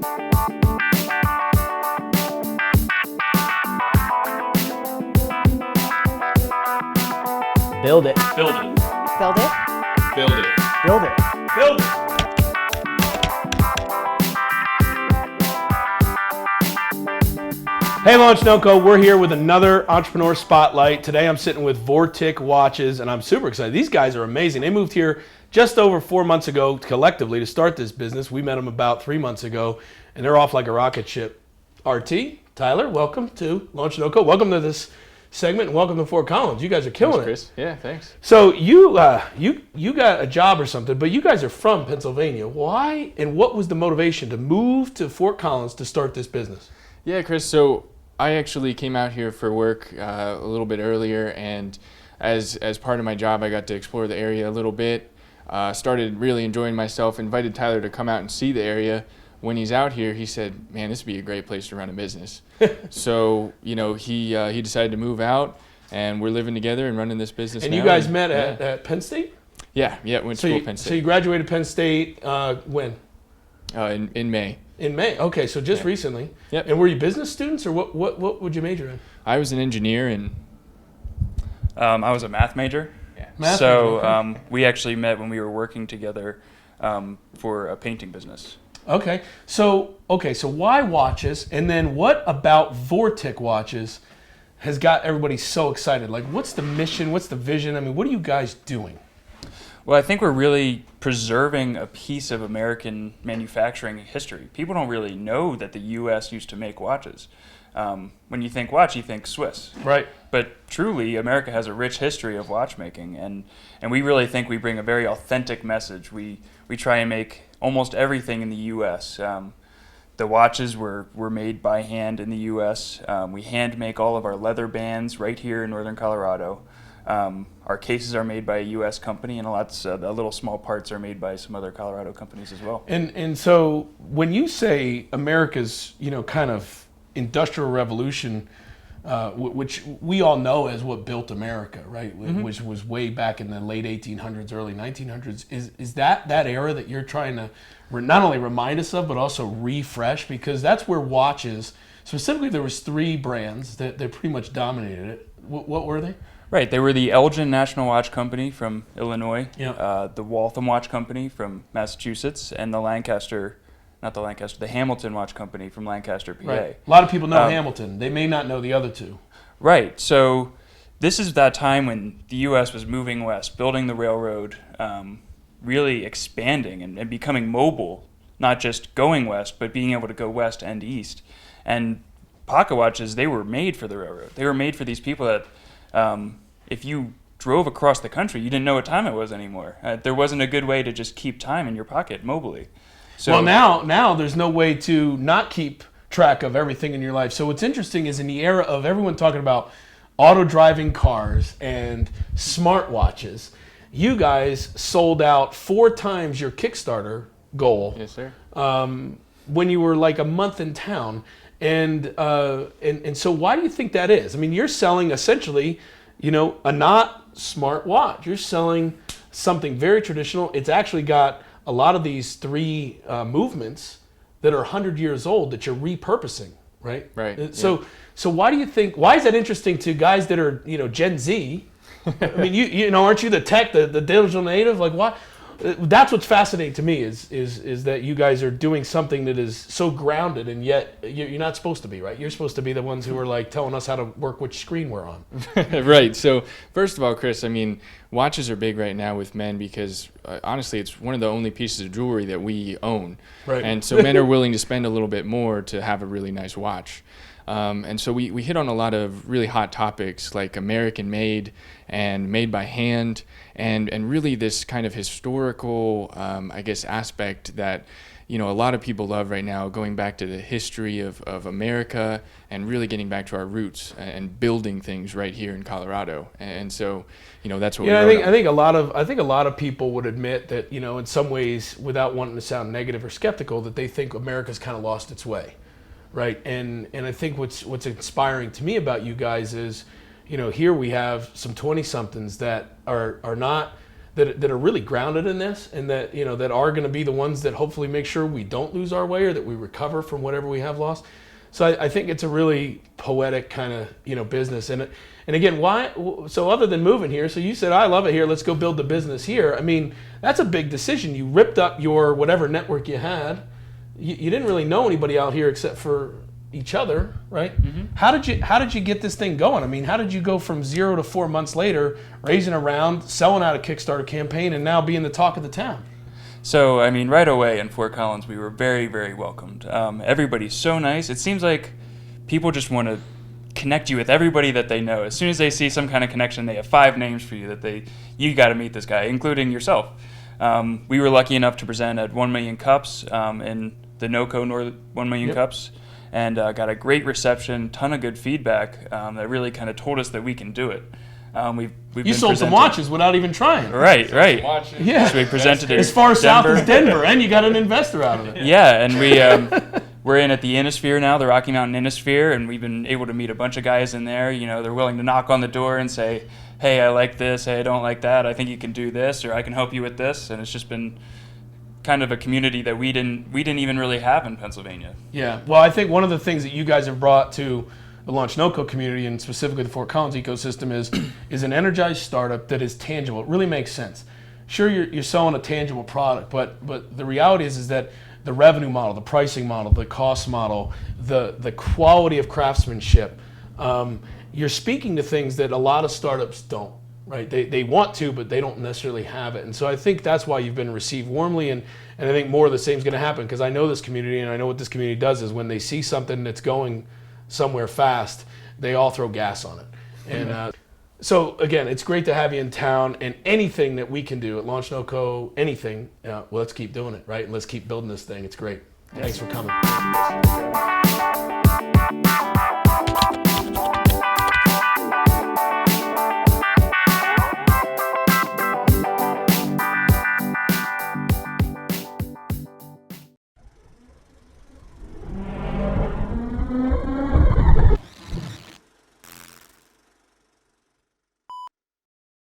Build it. Build it. Build it. Build it. Build it. Build it. Hey, Launch NoCo, we're here with another Entrepreneur Spotlight. Today I'm sitting with Vortic Watches, and I'm super excited. These guys are amazing. They moved here just over 4 months ago collectively to start this business. We met them about 3 months ago, and they're off like a rocket ship. RT, Tyler, welcome to Launch NoCo. Welcome to this segment, and welcome to Fort Collins. You guys are killing Thanks, it. Chris. Yeah, thanks. So you got a job or something, but you guys are from Pennsylvania. Why and what was the motivation to move to Fort Collins to start this business? Yeah, Chris, so I actually came out here for work a little bit earlier, and as part of my job, I got to explore the area a little bit, started really enjoying myself, invited Tyler to come out and see the area. When he's out here, he said, man, this would be a great place to run a business. So, he decided to move out, and we're living together and running this business And now. you guys met at Penn State? Yeah, went to school at Penn State. So you graduated Penn State when? In May. In May. Okay, so just recently. Yep. And were you business students, or what would you major in? I was an engineer, and I was a math major. yeah. Math So major, okay. we actually met when we were working together for a painting business. Okay, so why watches, and then what about Vortic Watches has got everybody so excited? Like, what's the mission? What's the vision? I mean, what are you guys doing? Well, I think we're really preserving a piece of American manufacturing history. People don't really know that the U.S. used to make watches. When you think watch, you think Swiss. Right. But truly, America has a rich history of watchmaking, and we really think we bring a very authentic message. We try and make almost everything in the U.S. The watches were made by hand in the U.S. We hand make all of our leather bands right here in northern Colorado. Our cases are made by a U.S. company, and the little small parts are made by some other Colorado companies as well. And so when you say America's, kind of industrial revolution, which we all know as what built America, right? Mm-hmm. Which was way back in the late 1800s, early 1900s. Is that era that you're trying to not only remind us of, but also refresh? Because that's where watches, specifically there was 3 brands that pretty much dominated it. What were they? Right, they were the Elgin National Watch Company from Illinois, Yeah. the Wolfe Watch Company from Massachusetts, and the Hamilton Watch Company from Lancaster, PA. Right. A lot of people know Hamilton. They may not know the other 2. Right, so this is that time when the U.S. was moving west, building the railroad, really expanding and becoming mobile, not just going west, but being able to go west and east. And pocket watches, they were made for the railroad. They were made for these people that if you drove across the country, you didn't know what time it was anymore. There wasn't a good way to just keep time in your pocket mobily. So, well, now there's no way to not keep track of everything in your life. So what's interesting is in the era of everyone talking about auto-driving cars and smartwatches, you guys sold out 4 times your Kickstarter goal. Yes, sir. When you were like a month in town. And so why do you think that is? I mean, you're selling essentially, a not smart watch. You're selling something very traditional. It's actually got a lot of these 3 movements that are 100 years old that you're repurposing, right? Right. So why do you think? Why is that interesting to guys that are Gen Z? I mean, aren't you the tech, the digital native? Like, why? That's what's fascinating to me is that you guys are doing something that is so grounded, and yet you're not supposed to be, right? You're supposed to be the ones who are like telling us how to work which screen we're on. Right. So first of all, Chris, I mean, watches are big right now with men because honestly, it's one of the only pieces of jewelry that we own. Right. And so men are willing to spend a little bit more to have a really nice watch. And so we hit on a lot of really hot topics like American made and made by hand, and really this kind of historical, aspect that, a lot of people love right now, going back to the history of America and really getting back to our roots and building things right here in Colorado. And so, that's what we wrote on. I think a lot of people would admit that, in some ways, without wanting to sound negative or skeptical, that they think America's kind of lost its way. Right, and I think what's inspiring to me about you guys is, here we have some 20-somethings that are not that are really grounded in this, and that that are going to be the ones that hopefully make sure we don't lose our way or that we recover from whatever we have lost. So I think it's a really poetic kind of business. And again, why? So other than moving here, so you said, I love it here, let's go build the business here. I mean, that's a big decision. You ripped up your whatever network you had. You didn't really know anybody out here except for each other, right? Mm-hmm. How did you get this thing going? I mean, how did you go from 0 to 4 months later, raising around, selling out a Kickstarter campaign, and now being the talk of the town? So, I mean, right away in Fort Collins, we were very, very welcomed. Everybody's so nice. It seems like people just want to connect you with everybody that they know. As soon as they see some kind of connection, they have 5 names for you that you got to meet this guy, including yourself. We were lucky enough to present at 1 Million Cups in the NoCo 1 Million Cups. And got a great reception, ton of good feedback that really kind of told us that we can do it. You sold some watches without even trying. Right. Yeah. So we presented it as far south as Denver, and you got an investor out of it. Yeah, and we're in at the Innisphere now, the Rocky Mountain Innisphere, and we've been able to meet a bunch of guys in there. They're willing to knock on the door and say, hey, I like this, hey, I don't like that, I think you can do this, or I can help you with this, and it's just been kind of a community that we didn't even really have in Pennsylvania. Yeah, well, I think one of the things that you guys have brought to the Launch NoCo community, and specifically the Fort Collins ecosystem, is an energized startup that is tangible. It really makes sense. Sure, you're selling a tangible product, but the reality is that the revenue model, the pricing model, the cost model, the quality of craftsmanship, you're speaking to things that a lot of startups don't. Right, they want to, but they don't necessarily have it, and so I think that's why you've been received warmly, and I think more of the same is going to happen, because I know this community, and I know what this community does is when they see something that's going somewhere fast, they all throw gas on it. And so again, it's great to have you in town, and anything that we can do at Launch NoCo, anything, well, let's keep doing it, right, and let's keep building this thing. It's great. Thanks for coming.